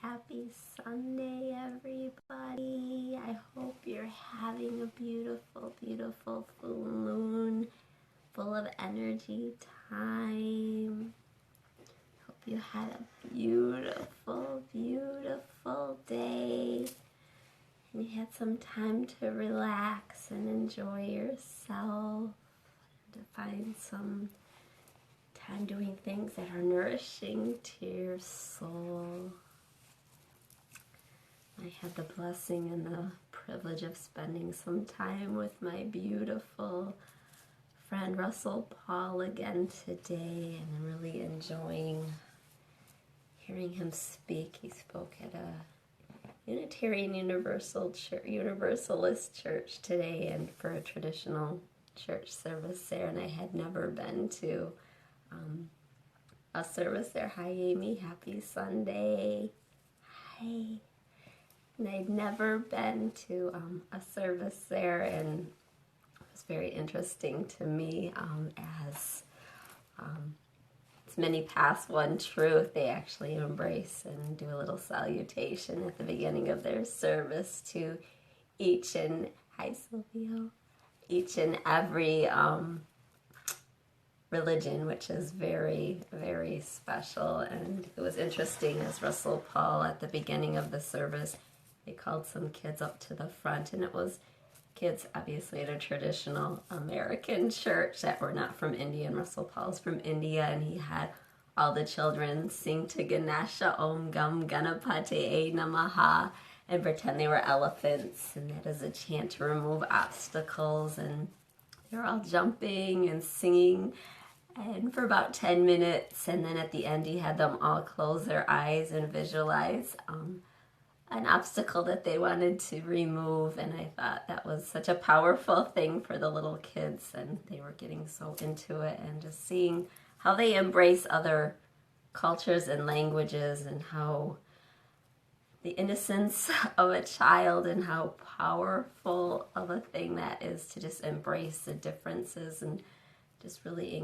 Happy Sunday, everybody. I hope you're having a beautiful, beautiful full moon, full of energy time. Hope you had a beautiful, beautiful day. And you had some time to relax and enjoy yourself, to find some time doing things that are nourishing to your soul. I had the blessing and the privilege of spending some time with my beautiful friend Russell Paul again today, and I'm really enjoying hearing him speak. He spoke at a Unitarian Universalist church today, and for a traditional church service there, and I had never been to a service there. Hi Amy, happy Sunday. Hi. And I'd never been to a service there, and it was very interesting to me as it's many past one truth. They actually embrace and do a little salutation at the beginning of their service to each and, hi Silvio, each and every religion, which is very, very special. And it was interesting as Russell Paul at the beginning of the service, they called some kids up to the front, and it was kids obviously at a traditional American church that were not from India, and Russell Paul's from India, and he had all the children sing to Ganesha Om Gam Ganapate Namaha and pretend they were elephants, and that is a chant to remove obstacles, and they were all jumping and singing and for about 10 minutes, and then at the end he had them all close their eyes and visualize an obstacle that they wanted to remove. And I thought that was such a powerful thing for the little kids, and they were getting so into it, and just seeing how they embrace other cultures and languages, and how the innocence of a child and how powerful of a thing that is to just embrace the differences and just really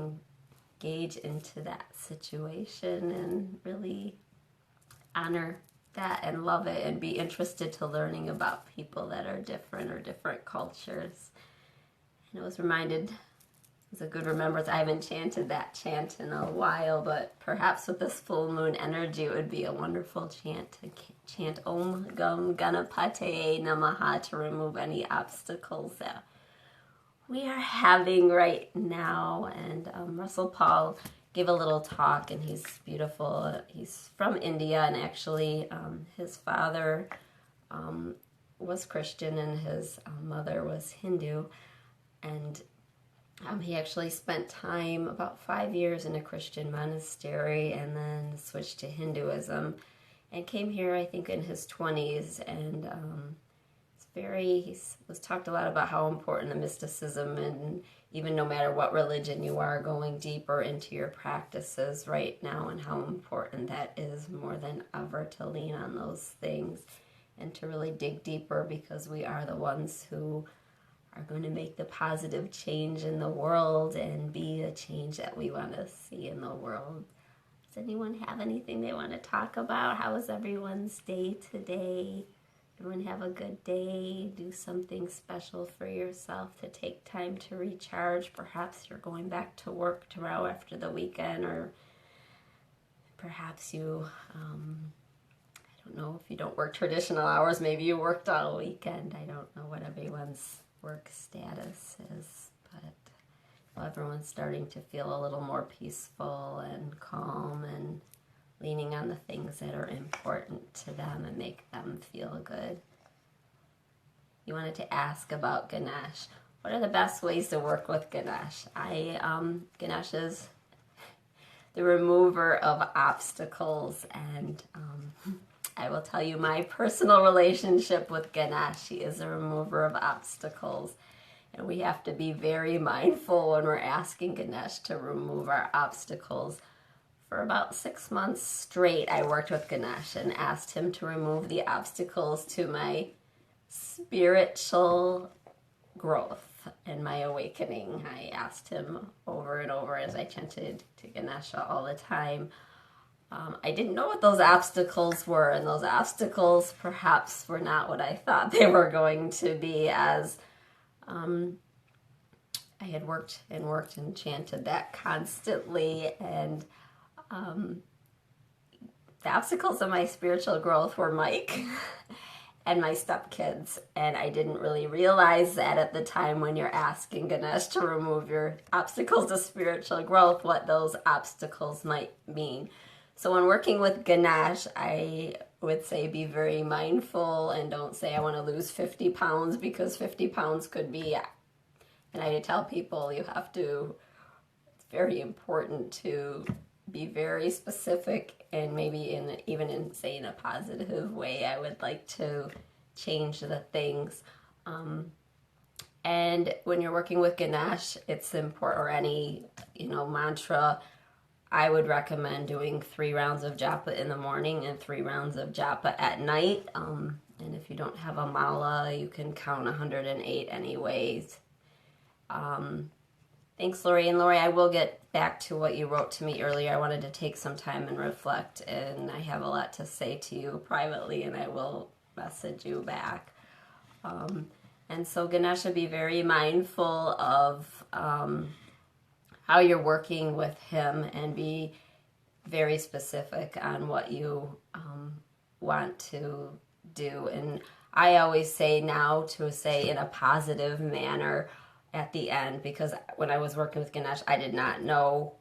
engage into that situation and really honor that and love it and be interested to learning about people that are different or different cultures. And it was reminded, it's a good remembrance. I haven't chanted that chant in a while, but perhaps with this full moon energy it would be a wonderful chant to chant Om Gam Ganapate Namaha to remove any obstacles that we are having right now. And Russell Paul gave a little talk, and he's beautiful. He's from India, and actually his father was Christian and his mother was Hindu, and he actually spent time, about 5 years, in a Christian monastery and then switched to Hinduism and came here I think in his 20s, and he was talked a lot about how important the mysticism, and even no matter what religion you are, going deeper into your practices right now, and how important that is more than ever to lean on those things and to really dig deeper, because we are the ones who are going to make the positive change in the world and be a change that we want to see in the world. Does anyone have anything they want to talk about? How was everyone's day today? Everyone have a good day. Do something special for yourself to take time to recharge. Perhaps you're going back to work tomorrow after the weekend, or perhaps you, I don't know, if you don't work traditional hours, maybe you worked all weekend. I don't know what everyone's work status is, but everyone's starting to feel a little more peaceful and calm and leaning on the things that are important to them and make them feel good. You wanted to ask about Ganesh. What are the best ways to work with Ganesh? Ganesh is the remover of obstacles, and I will tell you my personal relationship with Ganesh. He is a remover of obstacles, and we have to be very mindful when we're asking Ganesh to remove our obstacles. For about 6 months straight, I worked with Ganesh and asked him to remove the obstacles to my spiritual growth and my awakening. I asked him over and over as I chanted to Ganesha all the time, I didn't know what those obstacles were, and those obstacles perhaps were not what I thought they were going to be, as I had worked and chanted that constantly, and the obstacles of my spiritual growth were Mike and my stepkids, and I didn't really realize that at the time when you're asking Ganesh to remove your obstacles to spiritual growth, what those obstacles might mean. So when working with Ganesh, I would say be very mindful and don't say I want to lose 50 pounds, because 50 pounds could be, and I tell people it's very important to be very specific, and maybe even in a positive way. I would like to change the things. And when you're working with Ganesh, it's important, or any, mantra, I would recommend doing 3 rounds of japa in the morning and 3 rounds of japa at night. And if you don't have a mala, you can count 108 anyways. Thanks, Lori. And Lori, I will get back to what you wrote to me earlier. I wanted to take some time and reflect, and I have a lot to say to you privately, and I will message you back. And so Ganesha, be very mindful of how you're working with him, and be very specific on what you want to do. And I always say now to say in a positive manner at the end, because when I was working with Ganesh, I did not know,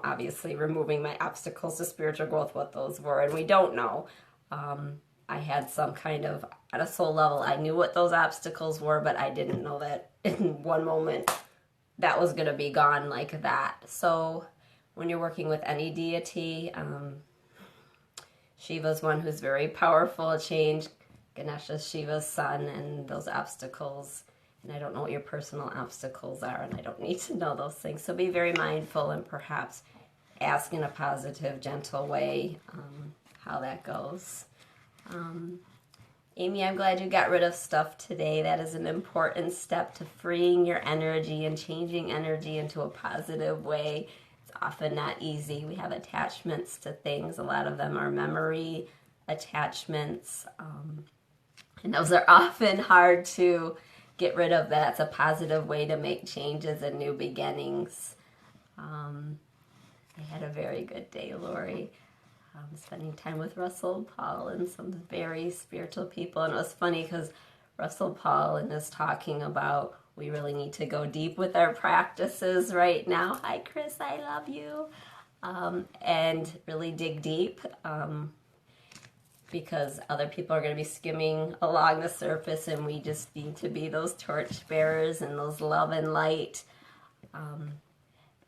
obviously removing my obstacles to spiritual growth, what those were, and we don't know. I had some kind of, at a soul level, I knew what those obstacles were, but I didn't know that in one moment that was going to be gone like that. So when you're working with any deity, Shiva's one who's very powerful, change. Ganesha's Shiva's son, and those obstacles, and I don't know what your personal obstacles are, and I don't need to know those things. So be very mindful, and perhaps ask in a positive, gentle way how that goes. Amy, I'm glad you got rid of stuff today. That is an important step to freeing your energy and changing energy into a positive way. It's often not easy. We have attachments to things. A lot of them are memory attachments, and those are often hard to get rid of. That's a positive way to make changes and new beginnings. I had a very good day, Lori. Spending time with Russell Paul and some very spiritual people. And it was funny because Russell Paul is talking about we really need to go deep with our practices right now. Hi, Chris, I love you. And really dig deep, because other people are going to be skimming along the surface, and we just need to be those torch bearers and those love and light.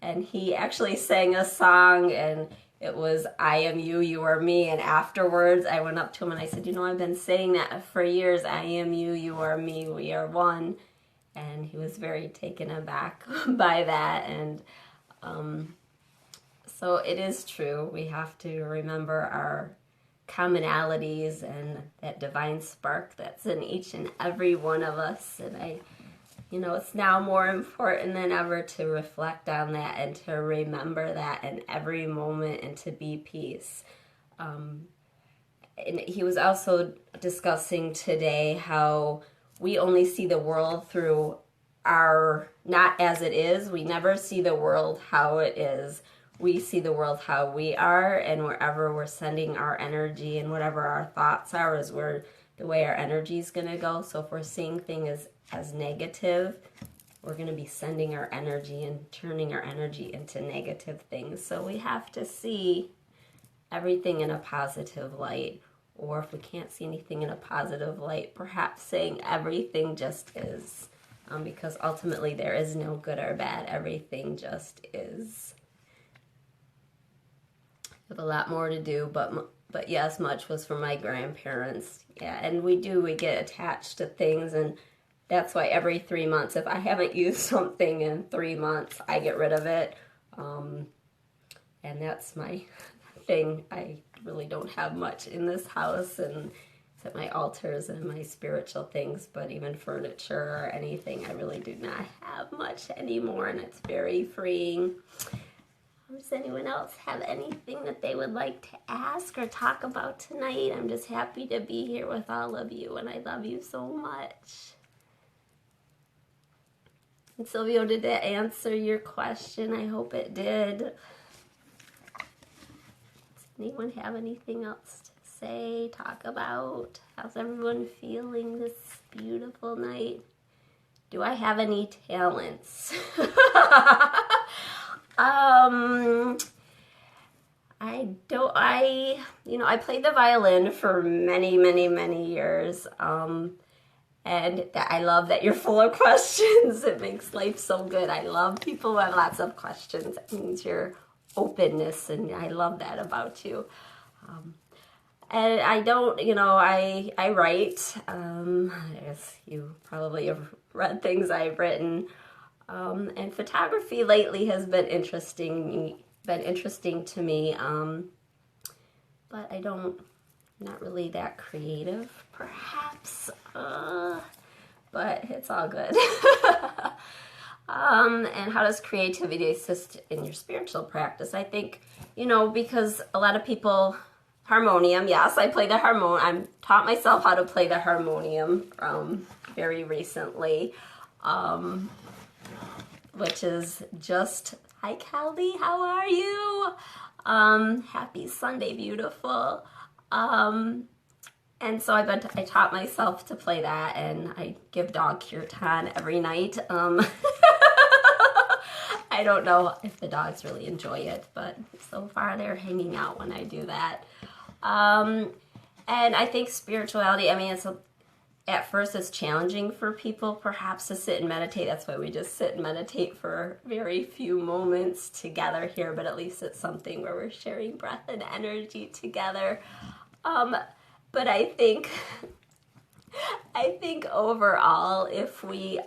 And he actually sang a song, and it was, I am you, you are me. And afterwards, I went up to him and I said, I've been saying that for years. I am you, you are me, we are one. And he was very taken aback by that. And so it is true. We have to remember our commonalities and that divine spark that's in each and every one of us. And it's now more important than ever to reflect on that and to remember that in every moment, and to be peace. And he was also discussing today how we only see the world through not as it is. We never see the world how it is. We see the world how we are, and wherever we're sending our energy and whatever our thoughts are is where the way our energy is going to go. So if we're seeing things as negative, we're going to be sending our energy and turning our energy into negative things. So we have to see everything in a positive light, or if we can't see anything in a positive light, perhaps saying everything just is, because ultimately there is no good or bad. Everything just is. We have a lot more to do, but yes, much was from my grandparents. Yeah, and we get attached to things, and that's why every 3 months, if I haven't used something in 3 months, I get rid of it. And that's my thing. I really don't have much in this house, and except my altars and my spiritual things, but even furniture or anything, I really do not have much anymore, and it's very freeing. Does anyone else have anything that they would like to ask or talk about tonight? I'm just happy to be here with all of you, and I love you so much. And Silvio, did that answer your question? I hope it did. Does anyone have anything else to say, talk about? How's everyone feeling this beautiful night? Do I have any talents? I played the violin for many, many, many years. And I love that you're full of questions. It makes life so good. I love people who have lots of questions. It means your openness, and I love that about you. And I don't, I write. I guess you probably have read things I've written. And photography lately has been interesting to me. But I'm not really that creative, perhaps. But it's all good. And how does creativity assist in your spiritual practice? I think, because a lot of people, harmonium, yes, I play the harmonium. I taught myself how to play the harmonium very recently, which is just, hi Caldy, how are you? Happy Sunday, beautiful. And so I taught myself to play that, and I give dog kirtan every night. I don't know if the dogs really enjoy it, but so far they're hanging out when I do that. And I think spirituality, at first it's challenging for people perhaps to sit and meditate. That's why we just sit and meditate for very few moments together here, but at least it's something where we're sharing breath and energy together. But I think overall, if we,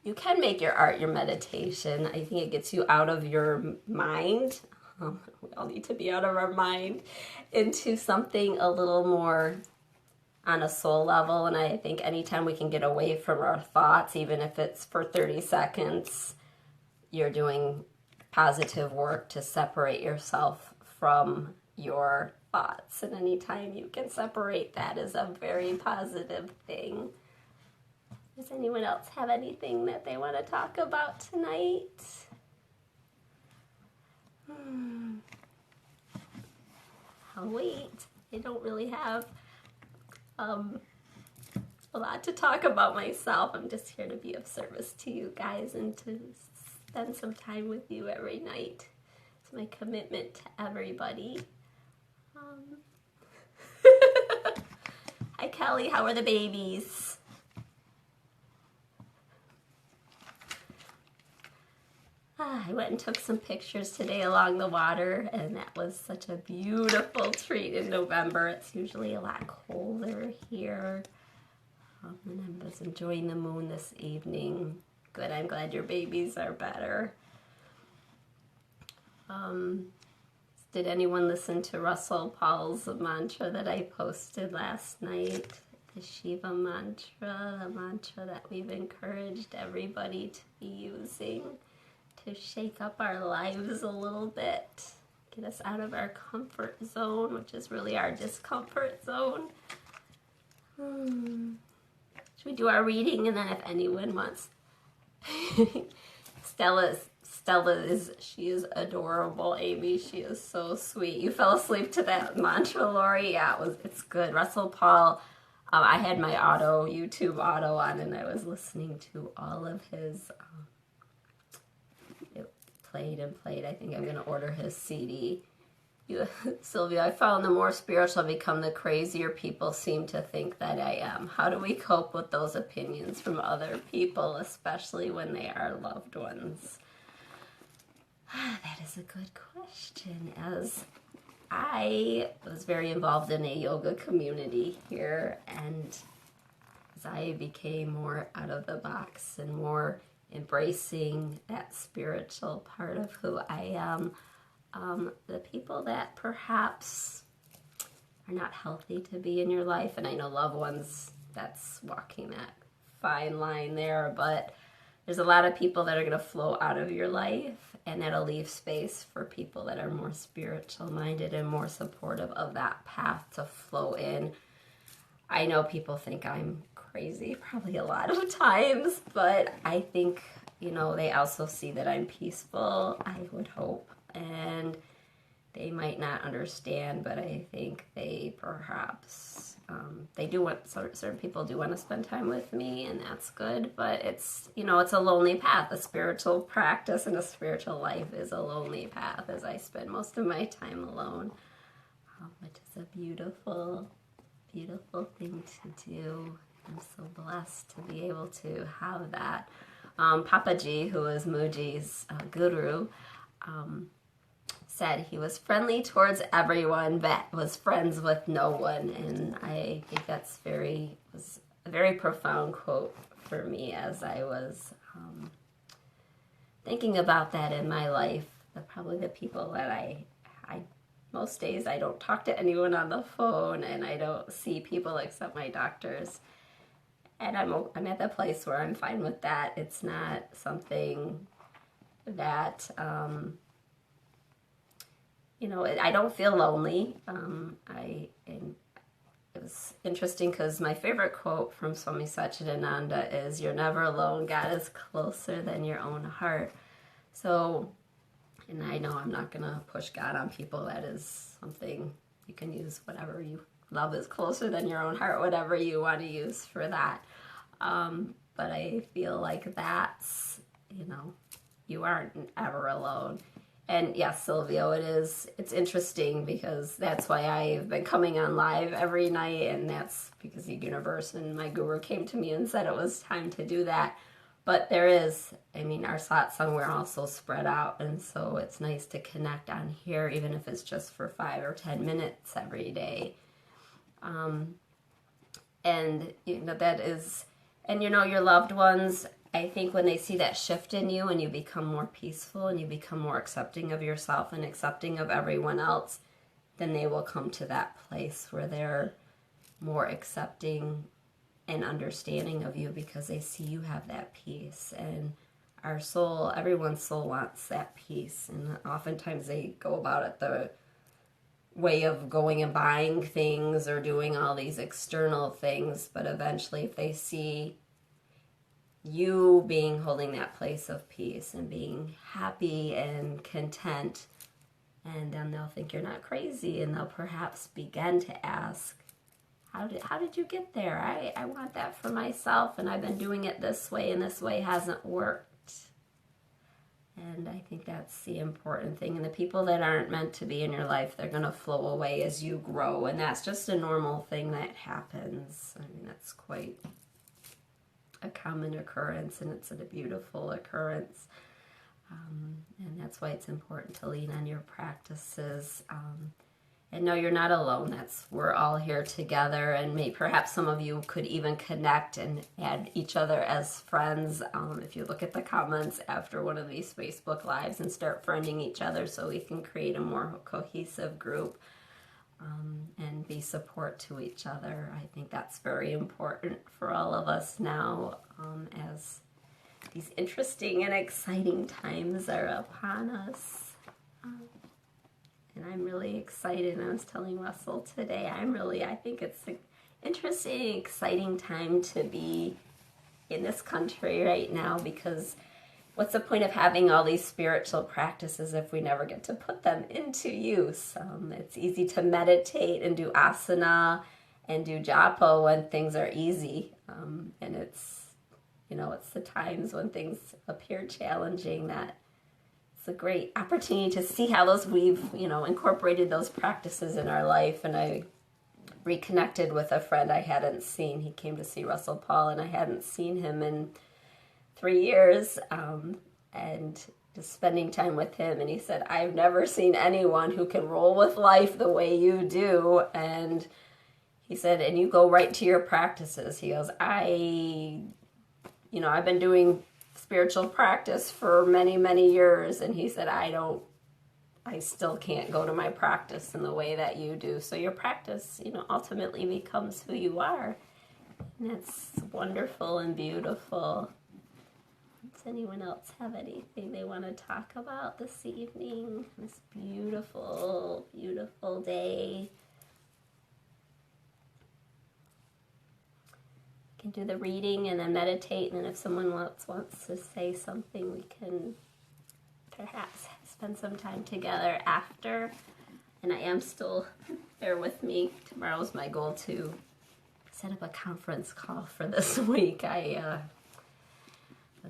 you can make your art your meditation. I think it gets you out of your mind. We all need to be out of our mind into something a little more on a soul level. And I think anytime we can get away from our thoughts, even if it's for 30 seconds, you're doing positive work to separate yourself from your thoughts. And anytime you can separate, that is a very positive thing. Does anyone else have anything that they want to talk about tonight? I'll wait. I don't really have a lot to talk about myself. I'm just here to be of service to you guys and to spend some time with you every night. It's my commitment to everybody. Hi Kelly, how are the babies? I went and took some pictures today along the water, and that was such a beautiful treat in November. It's usually a lot colder here. And I was enjoying the moon this evening. Good, I'm glad your babies are better. Did anyone listen to Russell Paul's mantra that I posted last night? The Shiva mantra, the mantra that we've encouraged everybody to be using to shake up our lives a little bit, get us out of our comfort zone, which is really our discomfort zone. Should we do our reading, and then if anyone wants? Stella she is adorable, Amy. She is so sweet. You fell asleep to that mantra, Lori? Yeah, it's good. Russell Paul, I had my YouTube auto on, and I was listening to all of his, it played and played. I think I'm going to order his CD. Sylvia, I found the more spiritual I become, the crazier people seem to think that I am. How do we cope with those opinions from other people, especially when they are loved ones? That is a good question, as I was very involved in a yoga community here, and as I became more out of the box and more embracing that spiritual part of who I am, the people that perhaps are not healthy to be in your life, and I know loved ones, that's walking that fine line there, but there's a lot of people that are going to flow out of your life, and that'll leave space for people that are more spiritual minded and more supportive of that path to flow in. I know people think I'm crazy probably a lot of times, but I think, they also see that I'm peaceful, I would hope, and they might not understand, but I think they perhaps, they do want, certain people do want to spend time with me, and that's good, but it's, it's a lonely path. A spiritual practice and a spiritual life is a lonely path, as I spend most of my time alone, which is a beautiful, beautiful thing to do. I'm so blessed to be able to have that. Papaji, who is Muji's guru, said he was friendly towards everyone, but was friends with no one. And I think that's was a very profound quote for me as I was thinking about that in my life. Probably the people that I most days I don't talk to anyone on the phone, and I don't see people except my doctors. And I'm at the place where I'm fine with that. It's not something that, I don't feel lonely. It was interesting because my favorite quote from Swami Satchidananda is, "You're never alone. God is closer than your own heart." So, and I know I'm not going to push God on people. That is something you can use whatever you love is closer than your own heart, whatever you want to use for that. But I feel like that's, you aren't ever alone. And yes, Silvio, it's interesting because that's why I've been coming on live every night, and that's because the universe and my guru came to me and said it was time to do that. But there is, our satsang, we're also spread out, and so it's nice to connect on here, even if it's just for 5 or 10 minutes every day. And, that is, and, your loved ones, I think when they see that shift in you and you become more peaceful and you become more accepting of yourself and accepting of everyone else, then they will come to that place where they're more accepting and understanding of you because they see you have that peace. And our soul, everyone's soul wants that peace. And oftentimes they go about it the way of going and buying things or doing all these external things. But eventually if they see you holding that place of peace and being happy and content, and then they'll think you're not crazy, and they'll perhaps begin to ask, how did you get there? I want that for myself, and I've been doing it this way, and this way hasn't worked. And I think that's the important thing. And the people that aren't meant to be in your life, they're going to flow away as you grow, and that's just a normal thing that happens. That's quite a common occurrence, and it's a beautiful occurrence. And that's why it's important to lean on your practices. And no, you're not alone. We're all here together, and perhaps some of you could even connect and add each other as friends. If you look at the comments after one of these Facebook Lives and start friending each other so we can create a more cohesive group and be support to each other. I think that's very important for all of us now as these interesting and exciting times are upon us. And I'm really excited. I was telling Russell today, I think it's an interesting, exciting time to be in this country right now, because what's the point of having all these spiritual practices if we never get to put them into use? It's easy to meditate and do asana and do japa when things are easy. And it's the times when things appear challenging that it's a great opportunity to see how we've incorporated those practices in our life. And I reconnected with a friend I hadn't seen. He came to see Russell Paul, and I hadn't seen him in 3 years, and just spending time with him. And he said, "I've never seen anyone who can roll with life the way you do." And he said, "And you go right to your practices." He goes, I've been doing spiritual practice for many, many years. And he said, I still can't go to my practice in the way that you do. So your practice, ultimately becomes who you are. And it's wonderful and beautiful. anyone else have anything they want to talk about this evening? This beautiful, beautiful day. We can do the reading and then meditate, and then if someone else wants to say something, we can perhaps spend some time together after. And I am still, bear with me, tomorrow's my goal to set up a conference call for this week.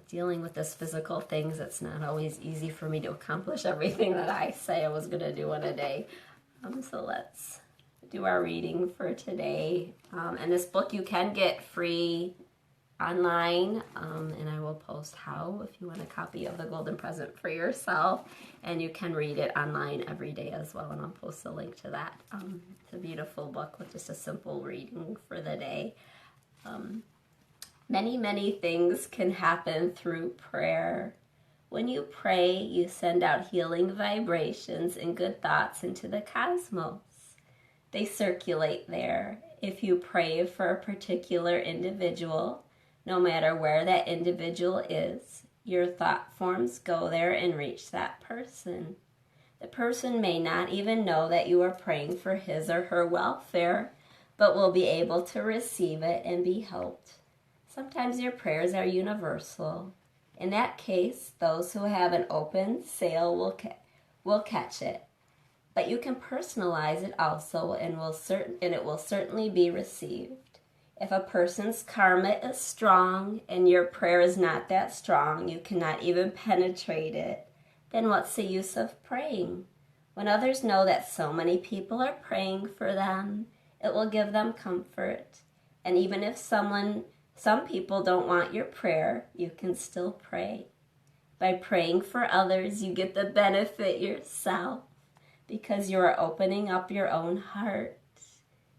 Dealing with this physical things, it's not always easy for me to accomplish everything that I say I was going to do in a day. So let's do our reading for today. And this book you can get free online, and I will post how if you want a copy of The Golden Present for yourself, and you can read it online every day as well, and I'll post a link to that. It's a beautiful book with just a simple reading for the day. Many, many things can happen through prayer. When you pray, you send out healing vibrations and good thoughts into the cosmos. They circulate there. If you pray for a particular individual, no matter where that individual is, your thought forms go there and reach that person. The person may not even know that you are praying for his or her welfare, but will be able to receive it and be helped. Sometimes your prayers are universal. In that case, those who have an open sail will catch it. But you can personalize it also, and it will certainly be received. If a person's karma is strong and your prayer is not that strong, you cannot even penetrate it, then what's the use of praying? When others know that so many people are praying for them, it will give them comfort. And even if some people don't want your prayer, you can still pray. By praying for others, you get the benefit yourself because you are opening up your own heart.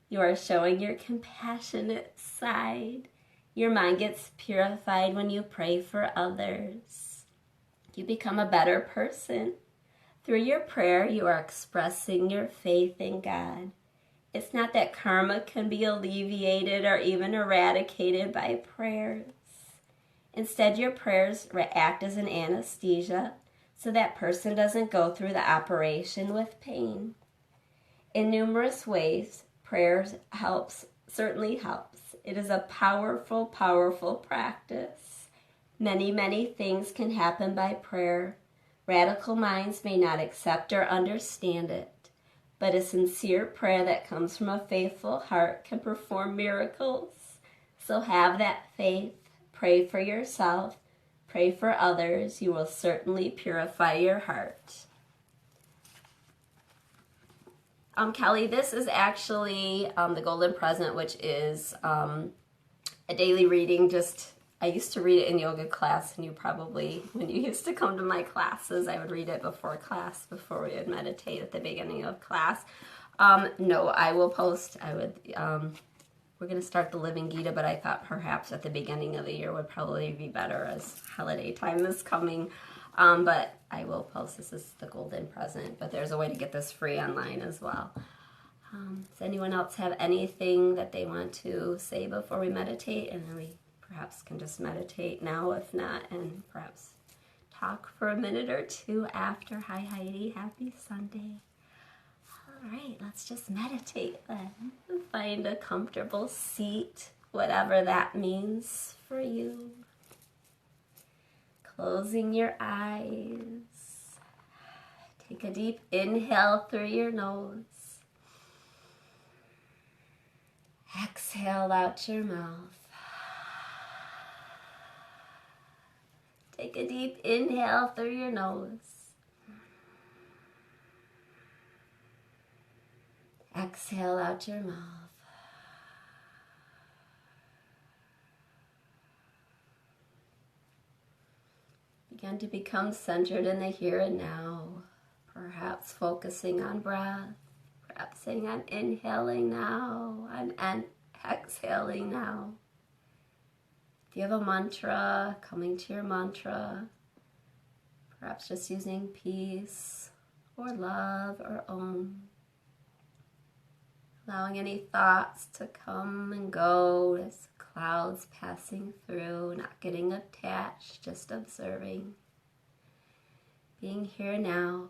You are showing your compassionate side. Your mind gets purified when you pray for others. You become a better person. Through your prayer, you are expressing your faith in God. It's not that karma can be alleviated or even eradicated by prayers. Instead, your prayers act as an anesthesia so that person doesn't go through the operation with pain. In numerous ways, prayer certainly helps. It is a powerful, powerful practice. Many, many things can happen by prayer. Radical minds may not accept or understand it, but a sincere prayer that comes from a faithful heart can perform miracles. So have that faith. Pray for yourself. Pray for others. You will certainly purify your heart. Kelly, this is actually The Golden Present, which is a daily reading. I used to read it in yoga class, and you probably, when you used to come to my classes, I would read it before class, before we would meditate at the beginning of class. No, I will post, we're going to start the Living Gita, but I thought perhaps at the beginning of the year would probably be better as holiday time is coming. But I will post, this is The Golden Present, but there's a way to get this free online as well. Does anyone else have anything that they want to say before we meditate? And then we perhaps can just meditate now, if not, and perhaps talk for a minute or two after. Hi, Heidi. Happy Sunday. All right, let's just meditate then. Find a comfortable seat, whatever that means for you. Closing your eyes. Take a deep inhale through your nose. Exhale out your mouth. Take a deep inhale through your nose. Exhale out your mouth. Begin to become centered in the here and now, perhaps focusing on breath, perhaps saying, I'm inhaling now, I'm exhaling now. If you have a mantra, coming to your mantra, perhaps just using peace or love or om. Allowing any thoughts to come and go, just clouds passing through, not getting attached, just observing, being here now.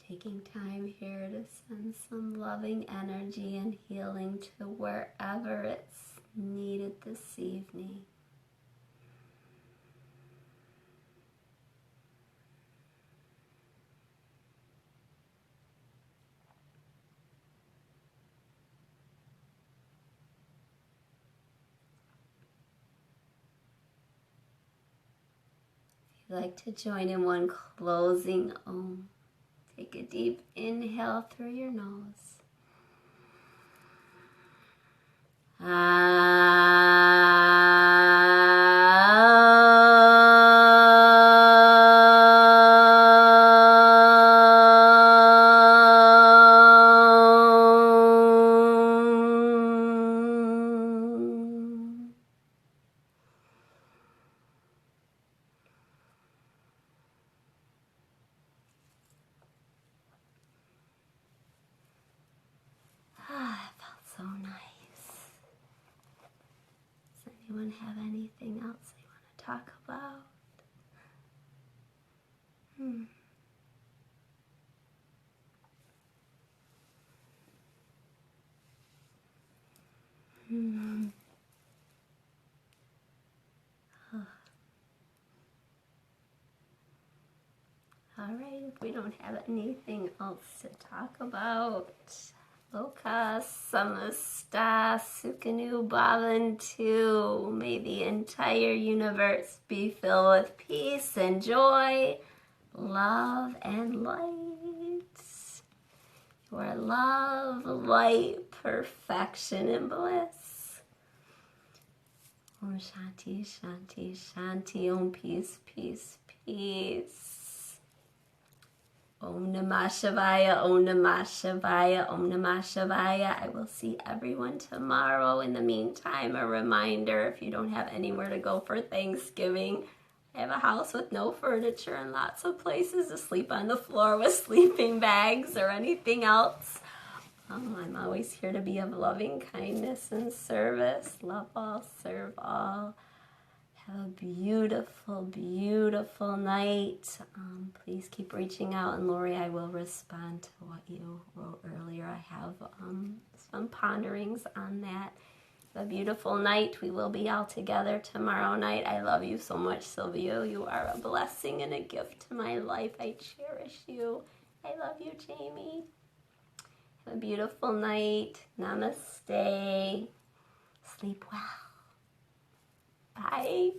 Taking time here to send some loving energy and healing to wherever it's needed this evening. If you'd like to join in one closing Om, take a deep inhale through your nose. That felt so nice. Does anyone have anything else they want to talk about? All right, if we don't have anything else to talk about, Loka Samasta Sukanu Bhavantu. May the entire universe be filled with peace and joy, love and light. You are love, light, perfection, and bliss. Om Shanti, Shanti, Shanti. Om peace, peace, peace. Om Namah Shivaya, Om Namah Shivaya, Om Namah Shivaya. I will see everyone tomorrow. In the meantime, a reminder, if you don't have anywhere to go for Thanksgiving, I have a house with no furniture and lots of places to sleep on the floor with sleeping bags or anything else. I'm always here to be of loving kindness and service. Love all, serve all. Have a beautiful, beautiful night. Please keep reaching out, and Lori, I will respond to what you wrote earlier. I have some ponderings on that. Have a beautiful night. We will be all together tomorrow night. I love you so much, Sylvia. You are a blessing and a gift to my life. I cherish you. I love you, Jamie. Have a beautiful night. Namaste. Sleep well. Bye.